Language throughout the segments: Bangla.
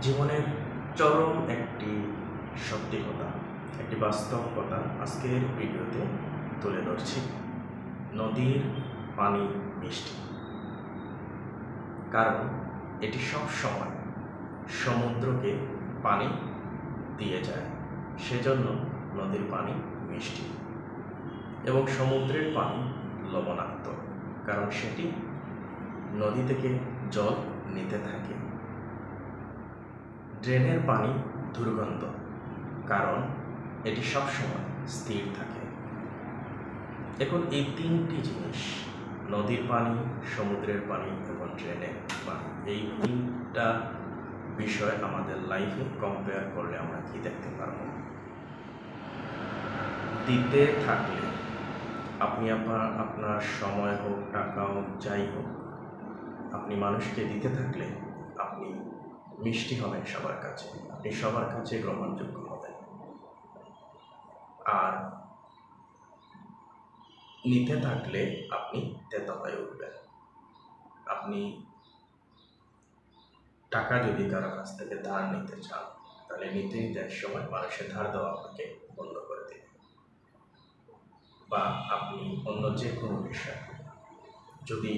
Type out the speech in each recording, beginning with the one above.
জীবনের চরম একটি সত্যি কথা, একটি বাস্তব কথা আজকের ভিডিওতে তুলে ধরছি। নদীর পানি মিষ্টি, কারণ এটি সব সময় সমুদ্রকে পানি দিয়ে যায়, সেজন্য নদীর পানি মিষ্টি। এবং সমুদ্রের পানি লবণাক্ত, কারণ সেটি নদী থেকে জল নিতে থাকে। ড্রেনের পানি দুর্গন্ধ, কারণ এটি সবসময় স্থির থাকে। এখন এই তিনটি জিনিস, নদীর পানি, সমুদ্রের পানি এবং ড্রেনের পানি, এই তিনটা বিষয় আমাদের লাইফে কম্পেয়ার করলে আমরা কি দেখতে পারব? দিতে থাকলে আপনি আপনার সময় হোক, টাকা হোক, যাই হোক, আপনি মানুষকে দিতে থাকলে আপনি মিষ্টি হবেন সবার কাছে, আপনি সবার কাছে গ্রহণযোগ্য হবেন। আর নিতে থাকলে আপনি তেতো হয়ে উঠবেন। আপনি টাকা যদি কারো কাছ থেকে ধার নিতে চান, তাহলে নিতে নিতে এক সময় মানুষের ধার দেওয়া আপনাকে বন্ধ করে দেবে। বা আপনি অন্য যে কোনো বিষয় যদি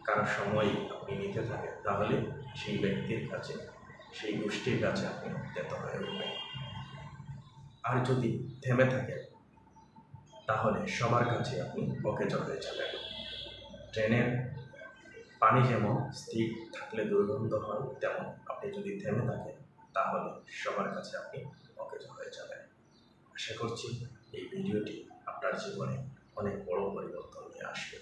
কারো সময় আপনি নিতে থাকেন, তাহলে সেই ব্যক্তির কাছে, সেই গোষ্ঠীর কাছে আপনি তেতো হয়ে উঠবেন। আর যদি থেমে থাকেন, তাহলে সবার কাছে আপনি অকেজ হয়ে যাবেন। ট্রেনের পানি যেমন স্থির থাকলে দুর্গন্ধ হয়, তেমন আপনি যদি থেমে থাকেন, তাহলে সবার কাছে আপনি অকেজ হয়ে যাবেন। আশা করছি এই ভিডিওটি আপনার জীবনে অনেক বড় পরিবর্তন নিয়ে আসবে।